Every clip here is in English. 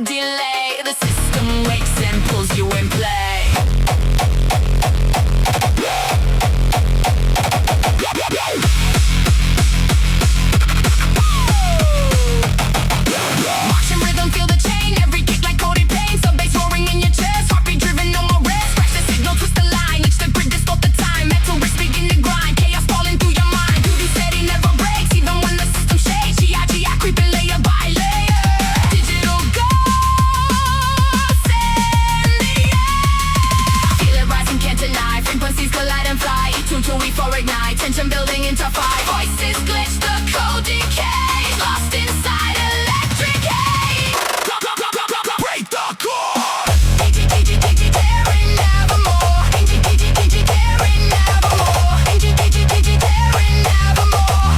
delay. The system wakes and pulls you in play. Marching rhythm, feel the chain. Every kick like coded pain. Some bass roaring in your chest. Heartbeat driven, no more rest. Scratch the signal, twist the line. Reach the grid, distort the time. Mental wrist begin to grind. Chaos falling through your mind. Dudu steady, never breaks. Even when the system shakes. G.I.G.I. creeping layer by layer. Digital ghosts in the air. Feel it rising, can't deny. Frequencies collide and fly. E2 to E4 ignite. Tension building into five. Voices glitch, the code decays. Lost inside electric haze. Break the core. Tearing nevermore. Tearing nevermore. Tearing nevermore.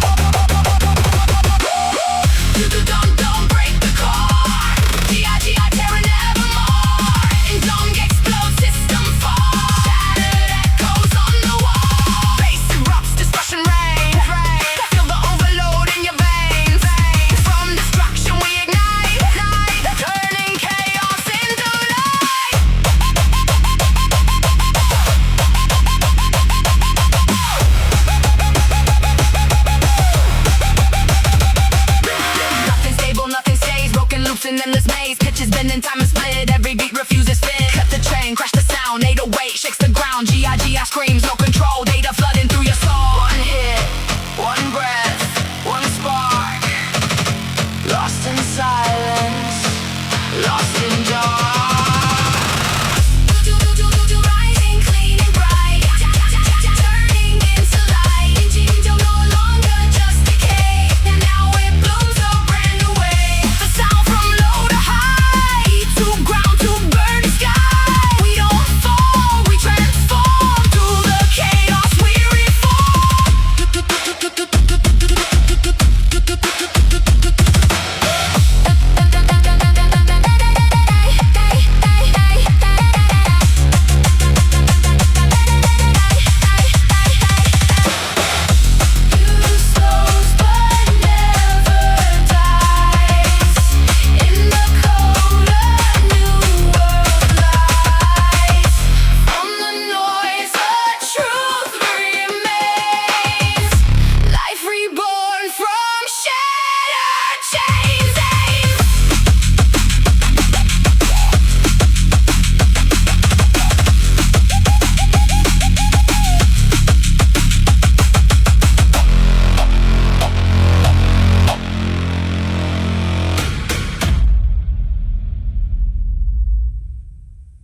Dudu, don't break the core. G.I.G.I. tearing nevermore. Ngaung explodes, system falls. Shattered echoes on the wall. Bass erupts, destruction reigns. Feel the overload in your veins. From destruction we ignite. Turning chaos into light. Nothing stable, nothing stays. Broken loops in endless maze. Pitches bending, time is split. Every beat refuses fit. Cut the chain, crash the sound. 808 shakes the ground. G.I.G.I. screams, no control. Data